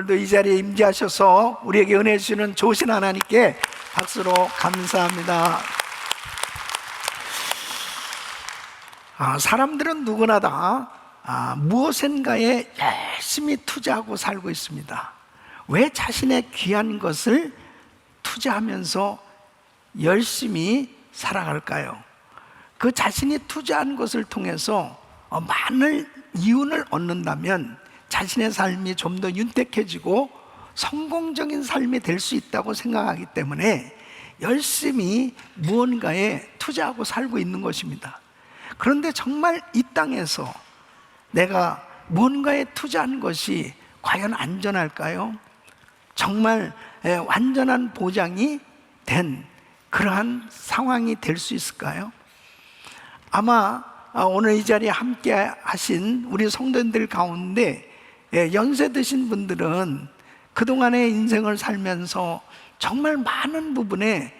오늘도 이 자리에 임재하셔서 우리에게 은혜 주시는 좋으신 하나님께 박수로 감사합니다. 사람들은 누구나 다 무엇인가에 열심히 투자하고 살고 있습니다. 왜 자신의 귀한 것을 투자하면서 열심히 살아갈까요? 그 자신이 투자한 것을 통해서 많은 이윤을 얻는다면 자신의 삶이 좀 더 윤택해지고 성공적인 삶이 될 수 있다고 생각하기 때문에 열심히 무언가에 투자하고 살고 있는 것입니다. 그런데 정말 이 땅에서 내가 무언가에 투자한 것이 과연 안전할까요? 정말 완전한 보장이 된 그러한 상황이 될 수 있을까요? 아마 오늘 이 자리에 함께 하신 우리 성도님들 가운데 연세 드신 분들은 그동안의 인생을 살면서 정말 많은 부분에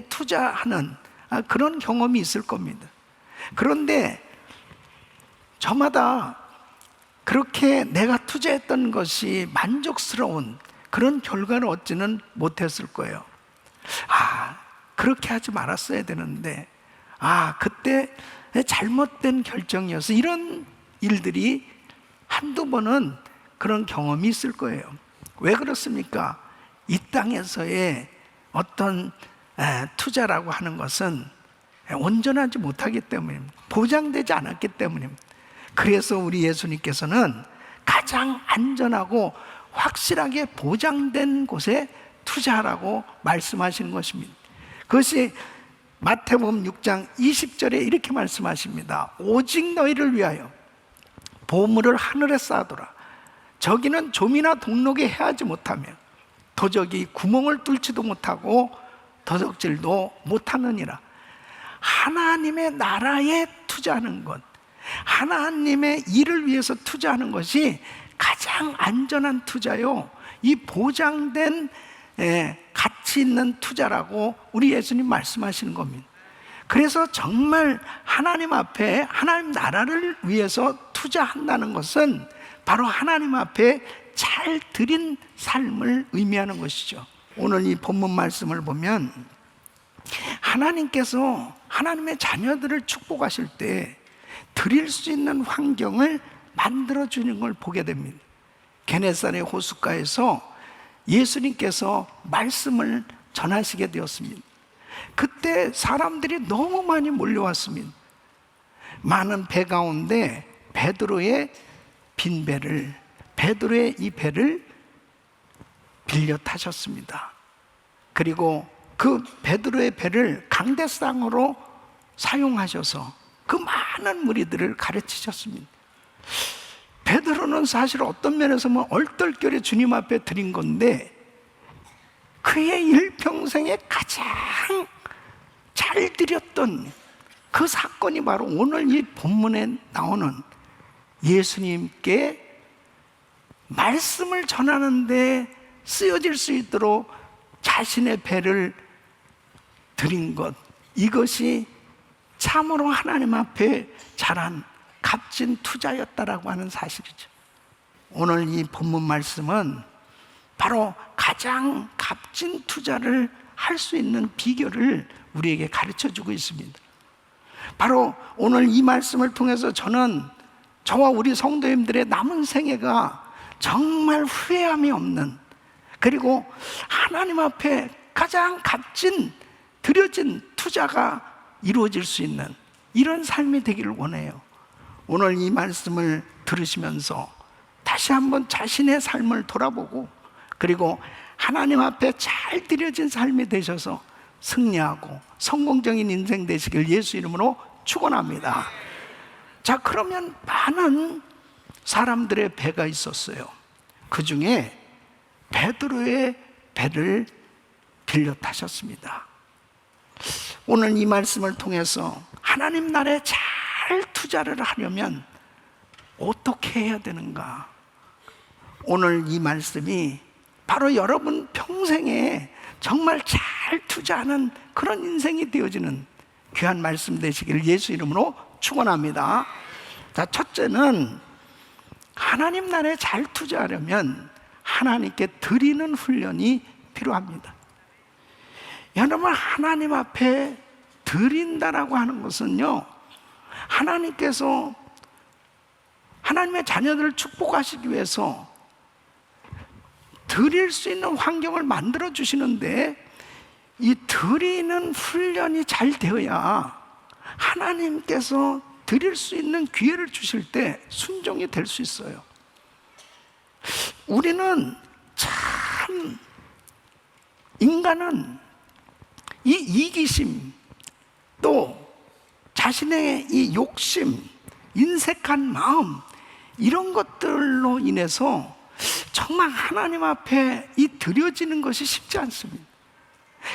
투자하는 그런 경험이 있을 겁니다. 그런데 저마다 그렇게 내가 투자했던 것이 만족스러운 그런 결과를 얻지는 못했을 거예요. 그렇게 하지 말았어야 되는데, 그때 잘못된 결정이어서 이런 일들이 한두 번은 그런 경험이 있을 거예요. 왜 그렇습니까? 이 땅에서의 어떤 투자라고 하는 것은 온전하지 못하기 때문입니다. 보장되지 않았기 때문입니다. 그래서 우리 예수님께서는 가장 안전하고 확실하게 보장된 곳에 투자하라고 말씀하시는 것입니다. 그것이 마태복음 6장 20절에 이렇게 말씀하십니다. 오직 너희를 위하여 보물을 하늘에 쌓아두라. 저기는 좀이나 동록에 해하지 못하며 도적이 구멍을 뚫지도 못하고 도적질도 못하느니라. 하나님의 나라에 투자하는 것, 하나님의 일을 위해서 투자하는 것이 가장 안전한 투자요, 이 보장된 가치 있는 투자라고 우리 예수님 말씀하시는 겁니다. 그래서 정말 하나님 앞에 하나님 나라를 위해서 투자한다는 것은 바로 하나님 앞에 잘 드린 삶을 의미하는 것이죠. 오늘 이 본문 말씀을 보면 하나님께서 하나님의 자녀들을 축복하실 때 드릴 수 있는 환경을 만들어주는 걸 보게 됩니다. 게네사렛 호숫가에서 예수님께서 말씀을 전하시게 되었습니다. 그때 사람들이 너무 많이 몰려왔습니다. 많은 배 가운데 베드로의 빈 배를, 베드로의 이 배를 빌려 타셨습니다. 그리고 그 베드로의 배를 강대상으로 사용하셔서 그 많은 무리들을 가르치셨습니다. 베드로는 사실 어떤 면에서 얼떨결에 주님 앞에 드린 건데 그의 일평생에 가장 잘 드렸던 그 사건이 바로 오늘 이 본문에 나오는 예수님께 말씀을 전하는데 쓰여질 수 있도록 자신의 배를 드린 것, 이것이 참으로 하나님 앞에 잘한 값진 투자였다라고 하는 사실이죠. 오늘 이 본문 말씀은 바로 가장 값진 투자를 할 수 있는 비결을 우리에게 가르쳐주고 있습니다. 바로 오늘 이 말씀을 통해서 저는 저와 우리 성도님들의 남은 생애가 정말 후회함이 없는, 그리고 하나님 앞에 가장 값진 드려진 투자가 이루어질 수 있는 이런 삶이 되기를 원해요. 오늘 이 말씀을 들으시면서 다시 한번 자신의 삶을 돌아보고, 그리고 하나님 앞에 잘 드려진 삶이 되셔서 승리하고 성공적인 인생 되시길 예수 이름으로 축원합니다. 자, 그러면 많은 사람들의 배가 있었어요. 그 중에 베드로의 배를 빌려 타셨습니다. 오늘 이 말씀을 통해서 하나님 나라에 잘 투자를 하려면 어떻게 해야 되는가? 오늘 이 말씀이 바로 여러분 평생에 정말 잘 투자하는 그런 인생이 되어지는 귀한 말씀 되시기를 예수 이름으로 축원합니다. 자, 첫째는 하나님 나라에 잘 투자하려면 하나님께 드리는 훈련이 필요합니다. 여러분, 하나님 앞에 드린다라고 하는 것은요, 하나님께서 하나님의 자녀들을 축복하시기 위해서 드릴 수 있는 환경을 만들어 주시는데, 이 드리는 훈련이 잘 되어야 하나님께서 드릴 수 있는 기회를 주실 때 순종이 될 수 있어요. 우리는 참, 인간은 이 이기심, 또 자신의 이 욕심, 인색한 마음, 이런 것들로 인해서 정말 하나님 앞에 이 드려지는 것이 쉽지 않습니다.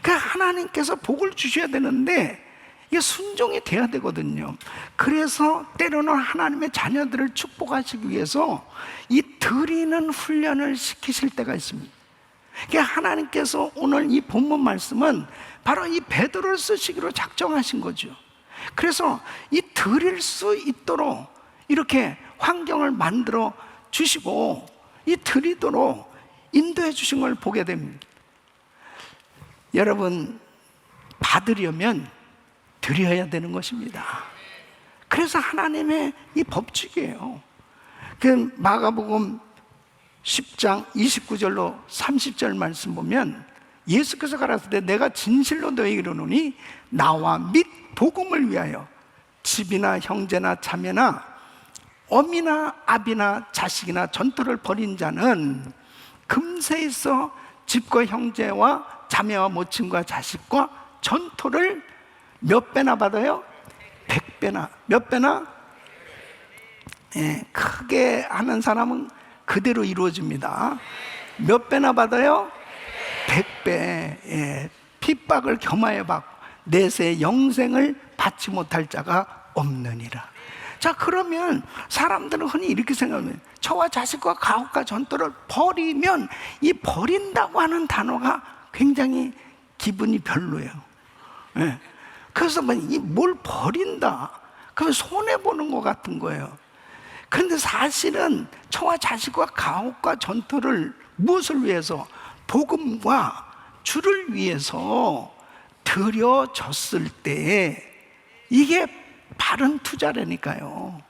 그러니까 하나님께서 복을 주셔야 되는데 이게 순종이 돼야 되거든요. 그래서 때로는 하나님의 자녀들을 축복하시기 위해서 이 드리는 훈련을 시키실 때가 있습니다. 그러니까 하나님께서 오늘 이 본문 말씀은 바로 이 베드로를 쓰시기로 작정하신 거죠. 그래서 이 드릴 수 있도록 이렇게 환경을 만들어 주시고 이 드리도록 인도해 주신 걸 보게 됩니다. 여러분, 받으려면 드려야 되는 것입니다. 그래서 하나님의 이 법칙이에요. 그 마가복음 10장 29절로 30절 말씀 보면 예수께서 가라사대 내가 진실로 너희에게 이르노니 나와 및 복음을 위하여 집이나 형제나 자매나 어미나 아비나 자식이나 전토를 벌인 자는 금세 있어 집과 형제와 자매와 모친과 자식과 전토를 몇 배나 받아요? 100배나. 몇 배나? 예, 크게 하는 사람은 그대로 이루어집니다. 몇 배나 받아요? 100배. 예, 핍박을 겸하여 받고 내세 영생을 받지 못할 자가 없느니라. 자, 그러면 사람들은 흔히 이렇게 생각합니다. 저와 자식과 가옥과 전토를 버리면, 이 버린다고 하는 단어가 굉장히 기분이 별로예요. 예. 그래서 뭘 버린다, 그러면 손해보는 것 같은 거예요. 그런데 사실은 저와 자식과 가옥과 전토를 무엇을 위해서? 복음과 주를 위해서 드려졌을 때 이게 바른 투자라니까요.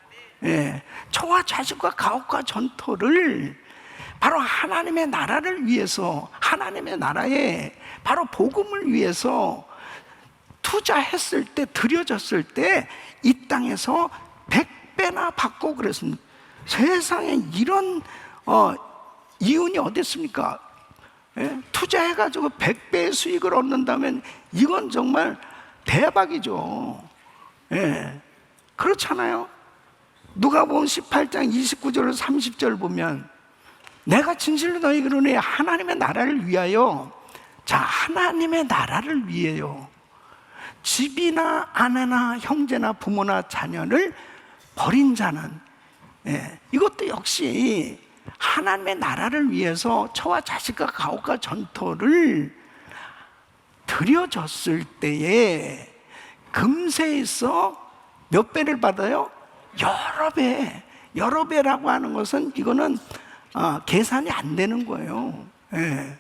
예. 저와 자식과 가옥과 전토를 바로 하나님의 나라를 위해서, 하나님의 나라에 바로 복음을 위해서 투자했을 때, 드려졌을 때 이 땅에서 100배나 받고 그랬습니다. 세상에 이런 이윤이 어디 있습니까? 예? 투자해가지고 100배의 수익을 얻는다면 이건 정말 대박이죠. 예. 그렇잖아요. 누가복음 18장 29절 30절 보면 내가 진실로 너희에게 이르노니 하나님의 나라를 위하여, 자, 하나님의 나라를 위해요, 집이나 아내나 형제나 부모나 자녀를 버린 자는, 예, 이것도 역시 하나님의 나라를 위해서 저와 자식과 가옥과 전토를 드려졌을 때에 금세 있어 몇 배를 받아요? 여러 배. 여러 배라고 하는 것은 이거는 계산이 안 되는 거예요. 예.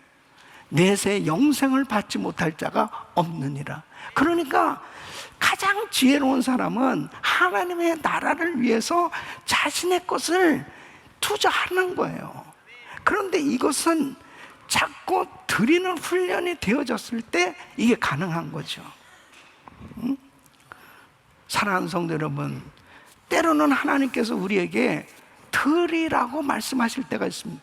내세 영생을 받지 못할 자가 없느니라. 그러니까 가장 지혜로운 사람은 하나님의 나라를 위해서 자신의 것을 투자하는 거예요. 그런데 이것은 자꾸 드리는 훈련이 되어졌을 때 이게 가능한 거죠. 사랑하는 성도 여러분, 때로는 하나님께서 우리에게 드리라고 말씀하실 때가 있습니다.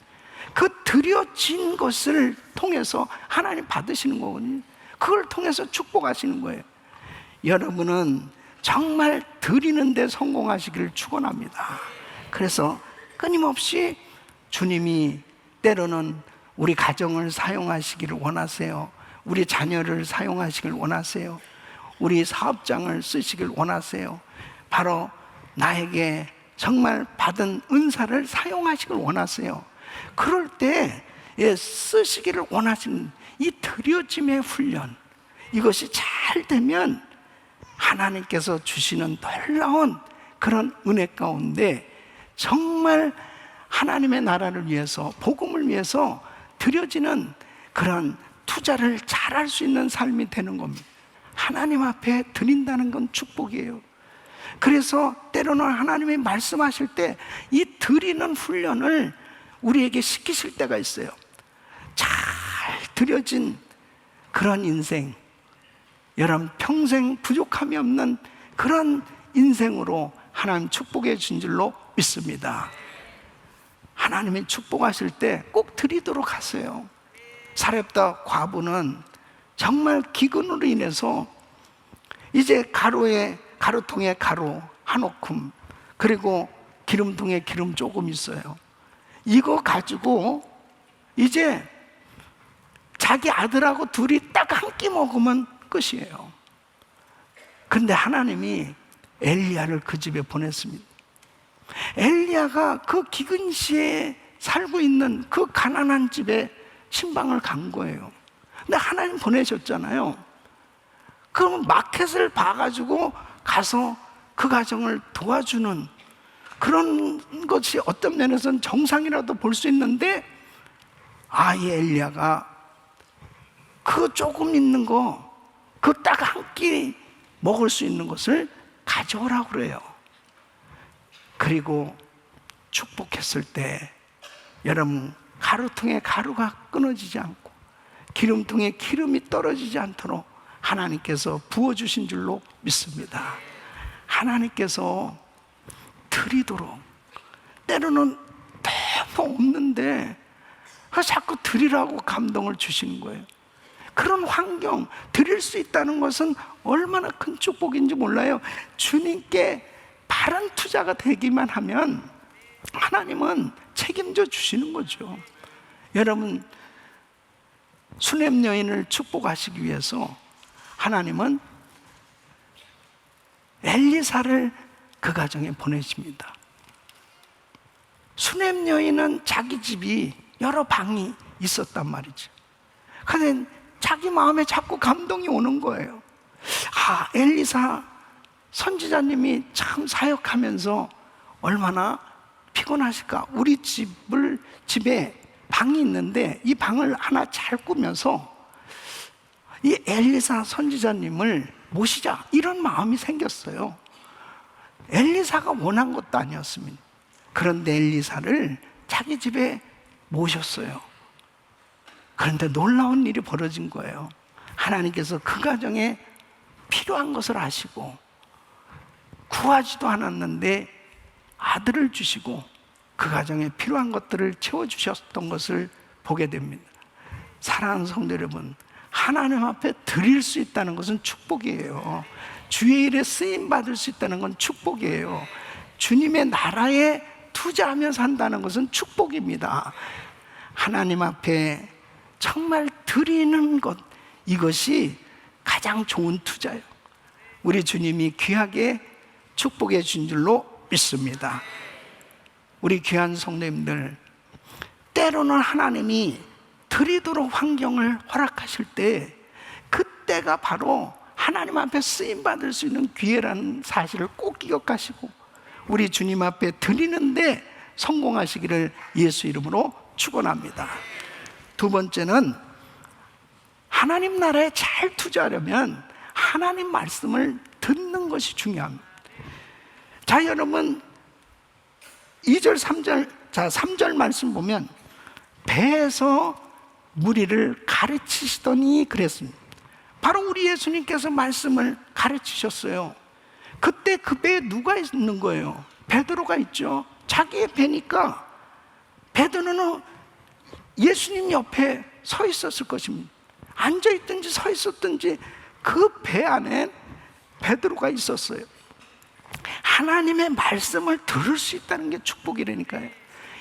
그 드려진 것을 통해서 하나님 받으시는 거거든요. 그걸 통해서 축복하시는 거예요. 여러분은 정말 드리는 데 성공하시기를 축원합니다. 그래서 끊임없이 주님이 때로는 우리 가정을 사용하시기를 원하세요. 우리 자녀를 사용하시길 원하세요. 우리 사업장을 쓰시길 원하세요. 바로 나에게 정말 받은 은사를 사용하시길 원하세요. 그럴 때 쓰시기를 원하시는 이 드려짐의 훈련, 이것이 잘 되면 하나님께서 주시는 놀라운 그런 은혜 가운데 정말 하나님의 나라를 위해서, 복음을 위해서 드려지는 그런 투자를 잘할 수 있는 삶이 되는 겁니다. 하나님 앞에 드린다는 건 축복이에요. 그래서 때로는 하나님이 말씀하실 때 이 드리는 훈련을 우리에게 시키실 때가 있어요. 잘 드려진 그런 인생, 여러분 평생 부족함이 없는 그런 인생으로 하나님 축복해 준 줄로 믿습니다. 하나님이 축복하실 때 꼭 드리도록 하세요. 사렙다 과부는 정말 기근으로 인해서 이제 가루통에 가루 한 오큼, 그리고 기름통에 기름 조금 있어요. 이거 가지고 이제 자기 아들하고 둘이 딱 한 끼 먹으면 끝이에요. 그런데 하나님이 엘리야를 그 집에 보냈습니다. 엘리야가 그 기근시에 살고 있는 그 가난한 집에 신방을 간 거예요. 근데 하나님 보내셨잖아요. 그러면 마켓을 봐가지고 가서 그 가정을 도와주는 그런 것이 어떤 면에서는 정상이라도 볼 수 있는데, 이 엘리야가 그 조금 있는 거, 그 딱 한 끼 먹을 수 있는 것을 가져오라고 그래요. 그리고 축복했을 때 여러분, 가루통에 가루가 끊어지지 않고 기름통에 기름이 떨어지지 않도록 하나님께서 부어주신 줄로 믿습니다. 하나님께서 드리도록, 때로는 너무 없는데 자꾸 드리라고 감동을 주시는 거예요. 그런 환경, 드릴 수 있다는 것은 얼마나 큰 축복인지 몰라요. 주님께 바른 투자가 되기만 하면 하나님은 책임져 주시는 거죠. 여러분, 수냄 여인을 축복하시기 위해서 하나님은 엘리사를 그 가정에 보내십니다. 수냄 여인은 자기 집이 여러 방이 있었단 말이죠. 근데 자기 마음에 자꾸 감동이 오는 거예요. 엘리사 선지자님이 참 사역하면서 얼마나 피곤하실까. 우리 집에 방이 있는데 이 방을 하나 잘 꾸며서 이 엘리사 선지자님을 모시자, 이런 마음이 생겼어요. 엘리사가 원한 것도 아니었습니다. 그런데 엘리사를 자기 집에 모셨어요. 그런데 놀라운 일이 벌어진 거예요. 하나님께서 그 가정에 필요한 것을 아시고 구하지도 않았는데 아들을 주시고 그 가정에 필요한 것들을 채워주셨던 것을 보게 됩니다. 사랑하는 성도 여러분, 하나님 앞에 드릴 수 있다는 것은 축복이에요. 주의 일에 쓰임받을 수 있다는 건 축복이에요. 주님의 나라에 투자하며 산다는 것은 축복입니다. 하나님 앞에 정말 드리는 것, 이것이 가장 좋은 투자예요. 우리 주님이 귀하게 축복해 준 줄로 믿습니다. 우리 귀한 성도님들, 때로는 하나님이 드리도록 환경을 허락하실 때 그때가 바로 하나님 앞에 쓰임받을 수 있는 기회라는 사실을 꼭 기억하시고 우리 주님 앞에 드리는데 성공하시기를 예수 이름으로 축원합니다. 두 번째는, 하나님 나라에 잘 투자하려면 하나님 말씀을 듣는 것이 중요합니다. 자, 여러분 2절 3절, 3절 말씀 보면 배에서 무리를 가르치시더니 그랬습니다. 바로 우리 예수님께서 말씀을 가르치셨어요. 그때 그 배에 누가 있는 거예요? 베드로가 있죠. 자기의 배니까 베드로는 예수님 옆에 서 있었을 것입니다. 앉아있든지 서 있었든지 그 배 안에 베드로가 있었어요. 하나님의 말씀을 들을 수 있다는 게 축복이라니까요.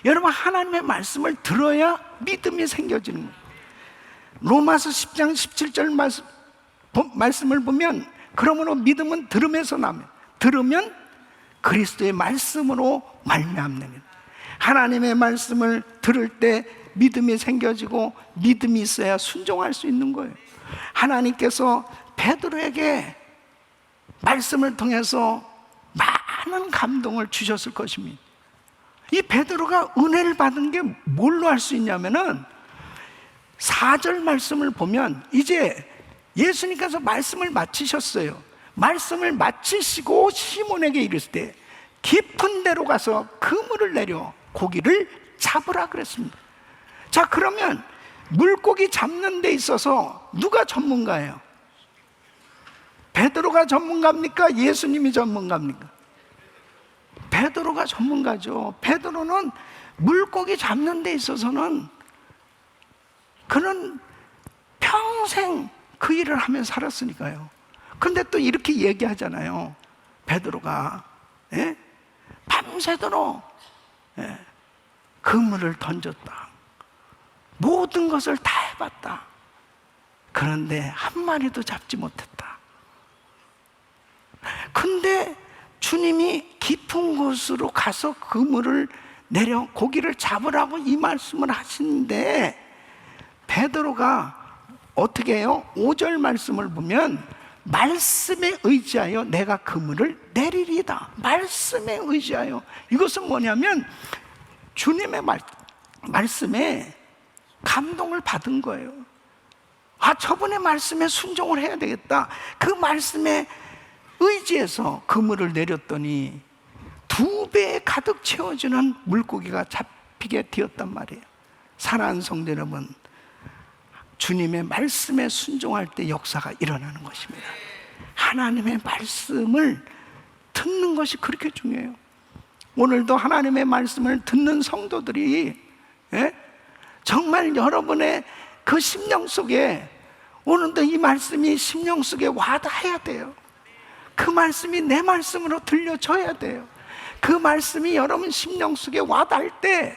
여러분, 하나님의 말씀을 들어야 믿음이 생겨지는 거예요. 로마서 10장 17절 말씀을 보면, 그러므로 믿음은 들음에서 나며 들으면 그리스도의 말씀으로 말미암느니라. 하나님의 말씀을 들을 때 믿음이 생겨지고 믿음이 있어야 순종할 수 있는 거예요. 하나님께서 베드로에게 말씀을 통해서 많은 감동을 주셨을 것입니다. 이 베드로가 은혜를 받은 게 뭘로 할 수 있냐면은 4절 말씀을 보면 이제 예수님께서 말씀을 마치셨어요. 말씀을 마치시고 시몬에게 이르실 때 깊은 데로 가서 그물을 내려 고기를 잡으라 그랬습니다. 자, 그러면 물고기 잡는 데 있어서 누가 전문가예요? 베드로가 전문가입니까? 예수님이 전문가입니까? 베드로가 전문가죠. 베드로는 물고기 잡는 데 있어서는 그는 평생 그 일을 하며 살았으니까요. 근데 또 이렇게 얘기하잖아요. 베드로가 밤새도록 그물을 던졌다. 모든 것을 다 해봤다. 그런데 한 마리도 잡지 못했다. 근데 주님이 깊은 곳으로 가서 그물을 내려 고기를 잡으라고 이 말씀을 하시는데 베드로가 어떻게 해요? 5절 말씀을 보면 말씀에 의지하여 내가 그물을 내리리다. 말씀에 의지하여. 이것은 뭐냐면 주님의 말씀에 감동을 받은 거예요. 아, 저분의 말씀에 순종을 해야 되겠다. 그 말씀에 의지해서 그물을 내렸더니 2배 가득 채워지는 물고기가 잡히게 되었단 말이에요. 사랑하는 성도 여러분, 주님의 말씀에 순종할 때 역사가 일어나는 것입니다. 하나님의 말씀을 듣는 것이 그렇게 중요해요. 오늘도 하나님의 말씀을 듣는 성도들이 정말 여러분의 그 심령 속에 오늘도 이 말씀이 심령 속에 와닿아야 돼요. 그 말씀이 내 말씀으로 들려줘야 돼요. 그 말씀이 여러분 심령 속에 와닿을 때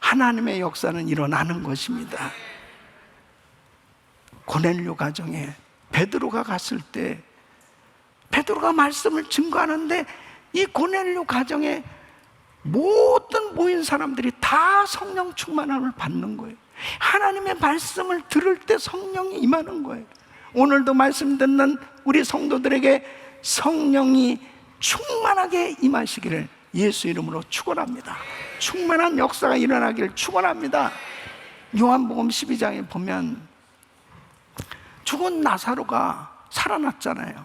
하나님의 역사는 일어나는 것입니다. 고넬료 가정에 베드로가 갔을 때 베드로가 말씀을 증거하는데 이 고넬료 가정에 모든 모인 사람들이 다 성령 충만함을 받는 거예요. 하나님의 말씀을 들을 때 성령이 임하는 거예요. 오늘도 말씀 듣는 우리 성도들에게 성령이 충만하게 임하시기를 예수 이름으로 축원합니다. 충만한 역사가 일어나기를 축원합니다. 요한복음 12장에 보면 죽은 나사로가 살아났잖아요.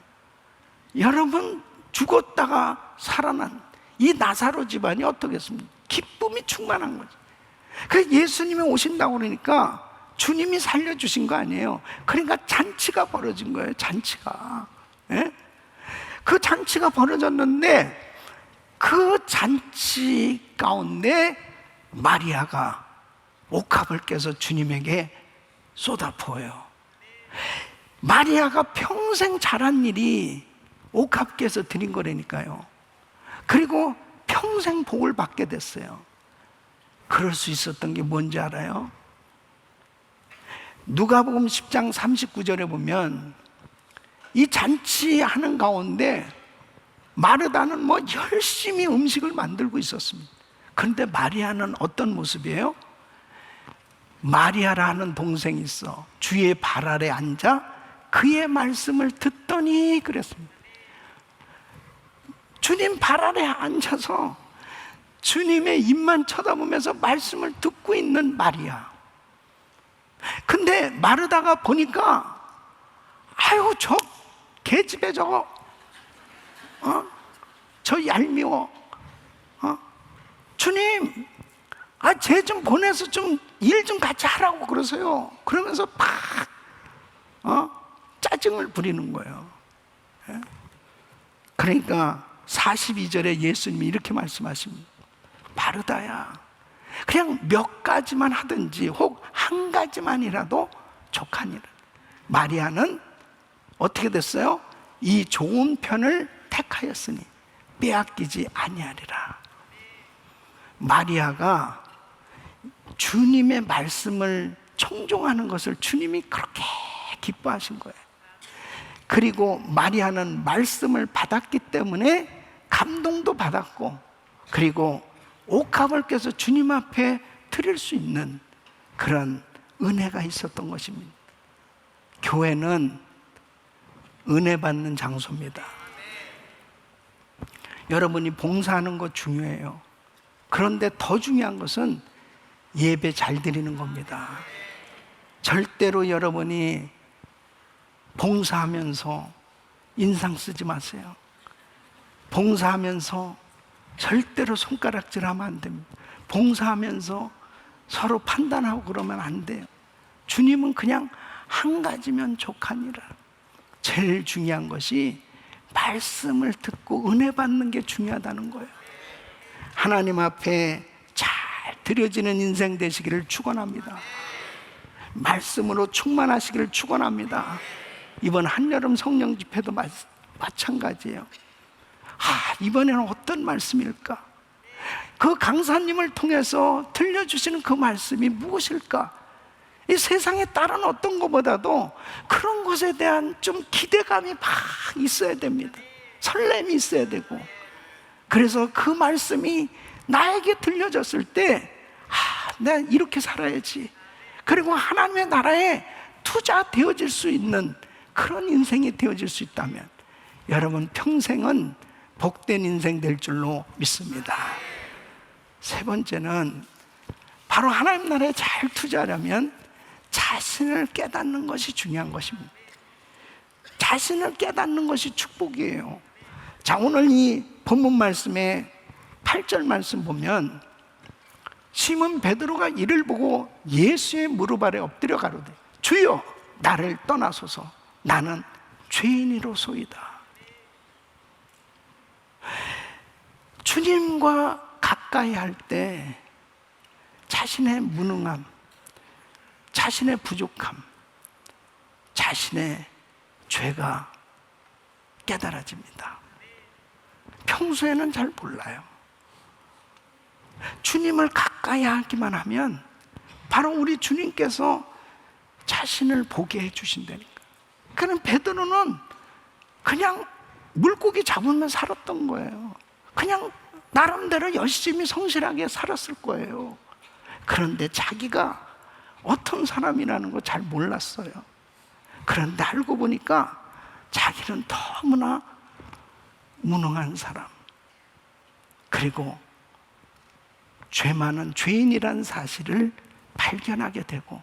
여러분, 죽었다가 살아난 이 나사로 집안이 어떻겠습니까? 기쁨이 충만한 거죠. 그 예수님이 오신다고 그러니까 주님이 살려주신 거 아니에요. 그러니까 잔치가 벌어진 거예요. 잔치가. 그 잔치가 벌어졌는데 그 잔치 가운데 마리아가 옥합을 깨서 주님에게 쏟아부어요. 마리아가 평생 잘한 일이 옥합 깨서 드린 거라니까요. 그리고 평생 복을 받게 됐어요. 그럴 수 있었던 게 뭔지 알아요? 누가복음 10장 39절에 보면 이 잔치하는 가운데 마르다는 열심히 음식을 만들고 있었습니다. 그런데 마리아는 어떤 모습이에요? 마리아라는 동생이 있어 주의 발 아래 앉아 그의 말씀을 듣더니 그랬습니다. 주님 발 아래 앉아서 주님의 입만 쳐다보면서 말씀을 듣고 있는 마리아. 근데 마르다가 보니까 아유, 저 계집애 저거 저 얄미워. 주님, 쟤 좀 보내서 좀 일 좀 같이 하라고 그러세요. 그러면서 짜증을 부리는 거예요. 그러니까 42절에 예수님이 이렇게 말씀하십니다. 마르다야, 그냥 몇 가지만 하든지 혹 한 가지만이라도 족하니라. 마리아는 어떻게 됐어요? 이 좋은 편을 택하였으니 빼앗기지 아니하리라. 마리아가 주님의 말씀을 청종하는 것을 주님이 그렇게 기뻐하신 거예요. 그리고 마리아는 말씀을 받았기 때문에 감동도 받았고, 그리고 옥합을 깨서 주님 앞에 드릴 수 있는 그런 은혜가 있었던 것입니다. 교회는 은혜 받는 장소입니다. 여러분이 봉사하는 거 중요해요. 그런데 더 중요한 것은 예배 잘 드리는 겁니다. 절대로 여러분이 봉사하면서 인상 쓰지 마세요. 봉사하면서 절대로 손가락질하면 안 됩니다. 봉사하면서 서로 판단하고 그러면 안 돼요. 주님은 그냥 한 가지면 족하니라. 제일 중요한 것이 말씀을 듣고 은혜 받는 게 중요하다는 거예요. 하나님 앞에 잘 드려지는 인생 되시기를 축원합니다. 말씀으로 충만하시기를 축원합니다. 이번 한여름 성령 집회도 마찬가지예요. 이번에는 어떤 말씀일까? 그 강사님을 통해서 들려주시는 그 말씀이 무엇일까? 이 세상에 다른 어떤 것보다도 그런 것에 대한 좀 기대감이 막 있어야 됩니다. 설렘이 있어야 되고, 그래서 그 말씀이 나에게 들려졌을 때 내가 이렇게 살아야지, 그리고 하나님의 나라에 투자되어질 수 있는 그런 인생이 되어질 수 있다면 여러분 평생은 복된 인생 될 줄로 믿습니다. 세 번째는 바로 하나님 나라에 잘 투자하려면 자신을 깨닫는 것이 중요한 것입니다. 자신을 깨닫는 것이 축복이에요. 자, 오늘 이 본문 말씀에 8절 말씀 보면 시몬 베드로가 이를 보고 예수의 무릎 아래 엎드려 가로되 주여 나를 떠나소서 나는 죄인이로소이다. 주님과 가까이 할 때 자신의 무능함, 자신의 부족함, 자신의 죄가 깨달아집니다. 평소에는 잘 몰라요. 주님을 가까이 하기만 하면 바로 우리 주님께서 자신을 보게 해주신다니까. 그럼 베드로는 그냥 물고기 잡으면 살았던 거예요. 그냥 나름대로 열심히 성실하게 살았을 거예요. 그런데 자기가 어떤 사람이라는 거 잘 몰랐어요. 그런데 알고 보니까 자기는 너무나 무능한 사람, 그리고 죄 많은 죄인이라는 사실을 발견하게 되고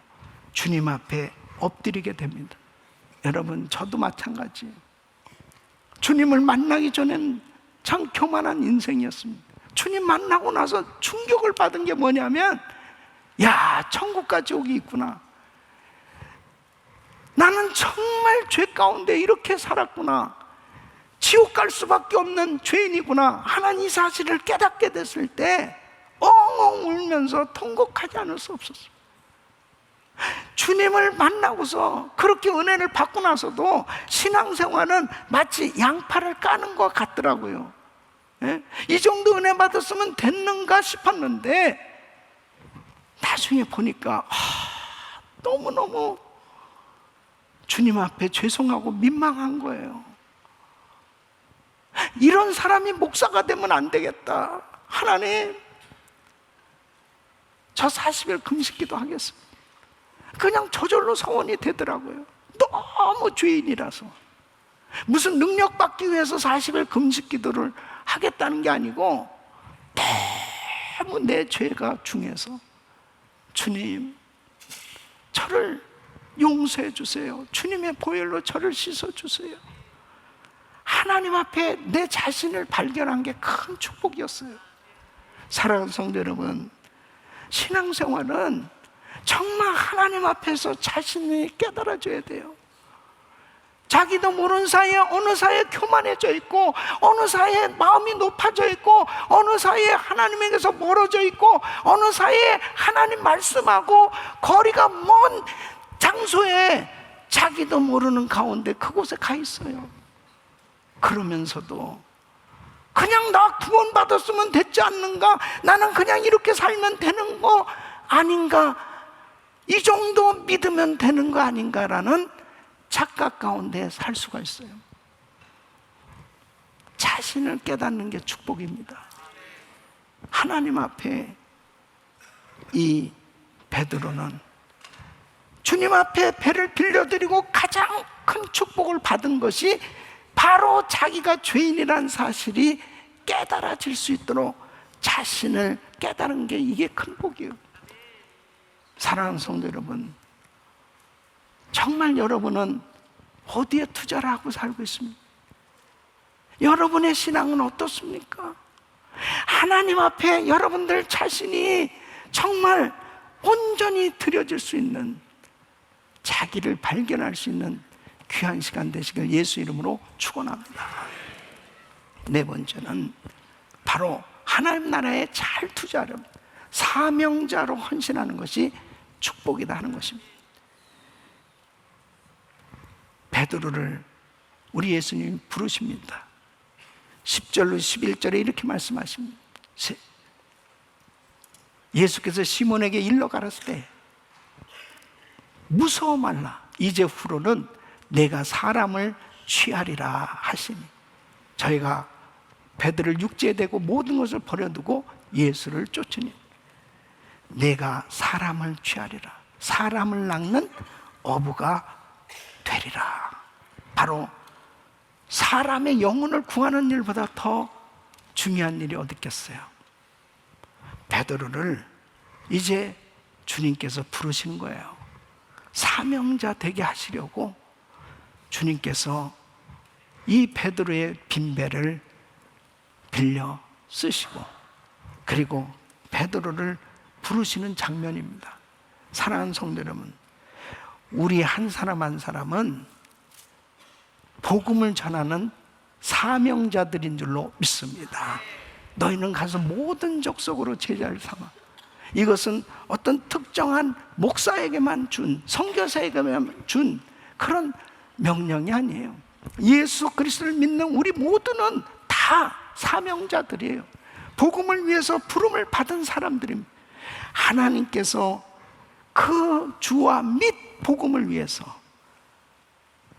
주님 앞에 엎드리게 됩니다. 여러분, 저도 마찬가지예요. 주님을 만나기 전엔 참 교만한 인생이었습니다. 주님 만나고 나서 충격을 받은 게 뭐냐면, 야, 천국까지 오기 있구나. 나는 정말 죄 가운데 이렇게 살았구나. 지옥 갈 수밖에 없는 죄인이구나 하나님 이 사실을 깨닫게 됐을 때 엉엉 울면서 통곡하지 않을 수 없었어요. 주님을 만나고서 그렇게 은혜를 받고 나서도 신앙생활은 마치 양파를 까는 것 같더라고요. 예? 이 정도 은혜 받았으면 됐는가 싶었는데 나중에 보니까 너무너무 주님 앞에 죄송하고 민망한 거예요. 이런 사람이 목사가 되면 안 되겠다. 하나님, 저 40일 금식기도 하겠습니다. 그냥 저절로 서원이 되더라고요. 너무 죄인이라서. 무슨 능력 받기 위해서 40일 금식기도를 하겠다는 게 아니고 너무 내 죄가 중해서 주님, 저를 용서해 주세요. 주님의 보혈로 저를 씻어 주세요. 하나님 앞에 내 자신을 발견한 게 큰 축복이었어요. 사랑하는 성도 여러분, 신앙생활은 정말 하나님 앞에서 자신이 깨달아져야 돼요. 자기도 모르는 사이에 어느 사이에 교만해져 있고, 어느 사이에 마음이 높아져 있고, 어느 사이에 하나님에게서 멀어져 있고, 어느 사이에 하나님 말씀하고 거리가 먼 장소에 자기도 모르는 가운데 그곳에 가 있어요. 그러면서도 그냥 나 구원받았으면 됐지 않는가? 나는 그냥 이렇게 살면 되는 거 아닌가? 이 정도 믿으면 되는 거 아닌가라는 착각 가운데 살 수가 있어요. 자신을 깨닫는 게 축복입니다. 하나님 앞에 이 베드로는 주님 앞에 배를 빌려드리고 가장 큰 축복을 받은 것이 바로 자기가 죄인이란 사실이 깨달아질 수 있도록 자신을 깨달은 게 이게 큰 복이에요. 사랑하는 성도 여러분, 정말 여러분은 어디에 투자를 하고 살고 있습니까? 여러분의 신앙은 어떻습니까? 하나님 앞에 여러분들 자신이 정말 온전히 드려질 수 있는, 자기를 발견할 수 있는 귀한 시간 되시길 예수 이름으로 축원합니다. 네 번째는 바로 하나님 나라에 잘 투자하려 사명자로 헌신하는 것이 축복이다 하는 것입니다. 베드로를 우리 예수님이 부르십니다. 10절로 11절에 이렇게 말씀하십니다. 예수께서 시몬에게 일러 가라사대 때 무서워 말라. 이제 후로는 내가 사람을 취하리라 하시니, 저희가 베드로를 육지에 대고 모든 것을 버려두고 예수를 쫓으니 내가 사람을 취하리라. 사람을 낚는 어부가 되리라. 바로 사람의 영혼을 구하는 일보다 더 중요한 일이 어디 있겠어요? 베드로를 이제 주님께서 부르시는 거예요. 사명자 되게 하시려고 주님께서 이 베드로의 빈배를 빌려 쓰시고, 그리고 베드로를 부르시는 장면입니다. 사랑하는 성도 여러분, 우리 한 사람 한 사람은 복음을 전하는 사명자들인 줄로 믿습니다. 너희는 가서 모든 족속으로 제자를 삼아. 이것은 어떤 특정한 목사에게만 준, 선교사에게만 준 그런 명령이 아니에요. 예수 그리스도를 믿는 우리 모두는 다 사명자들이에요. 복음을 위해서 부름을 받은 사람들입니다. 하나님께서 그 주와 및 복음을 위해서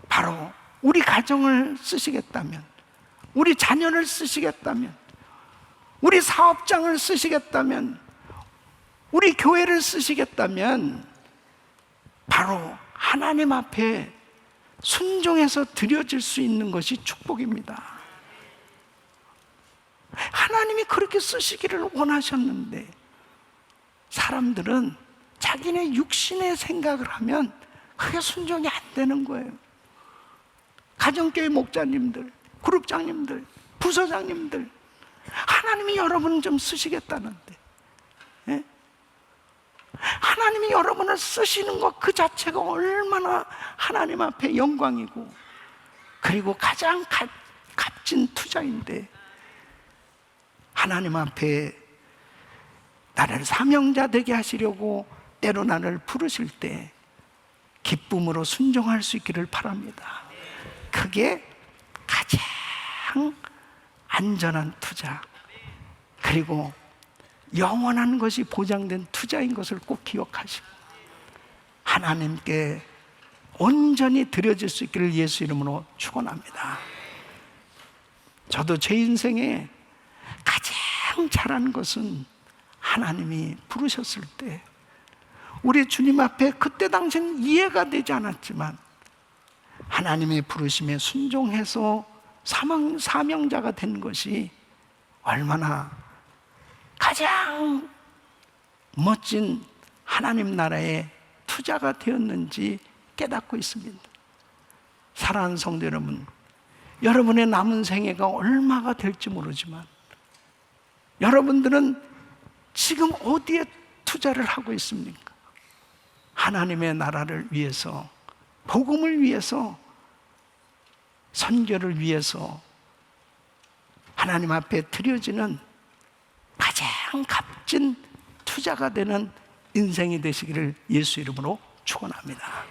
바로 우리 가정을 쓰시겠다면, 우리 자녀를 쓰시겠다면, 우리 사업장을 쓰시겠다면, 우리 교회를 쓰시겠다면 바로 하나님 앞에 순종해서 드려질 수 있는 것이 축복입니다. 하나님이 그렇게 쓰시기를 원하셨는데 사람들은 자기네 육신의 생각을 하면 그게 순종이 안 되는 거예요. 가정교회 목자님들, 그룹장님들, 부서장님들, 하나님이 여러분을 좀 쓰시겠다는데, 예? 하나님이 여러분을 쓰시는 것 그 자체가 얼마나 하나님 앞에 영광이고, 그리고 가장 값진 투자인데, 하나님 앞에 나를 사명자 되게 하시려고 때로 나를 부르실 때 기쁨으로 순종할 수 있기를 바랍니다. 그게 가장 안전한 투자, 그리고 영원한 것이 보장된 투자인 것을 꼭 기억하시고 하나님께 온전히 드려질 수 있기를 예수 이름으로 축원합니다. 저도 제 인생에 가장 잘한 것은 하나님이 부르셨을 때 우리 주님 앞에 그때 당시는 이해가 되지 않았지만 하나님의 부르심에 순종해서 사명자가 된 것이 얼마나 가장 멋진 하나님 나라의 투자가 되었는지 깨닫고 있습니다. 사랑하는 성도 여러분, 여러분의 남은 생애가 얼마가 될지 모르지만 여러분들은 지금 어디에 투자를 하고 있습니까? 하나님의 나라를 위해서, 복음을 위해서, 선교를 위해서 하나님 앞에 드려지는 가장 값진 투자가 되는 인생이 되시기를 예수 이름으로 축원합니다.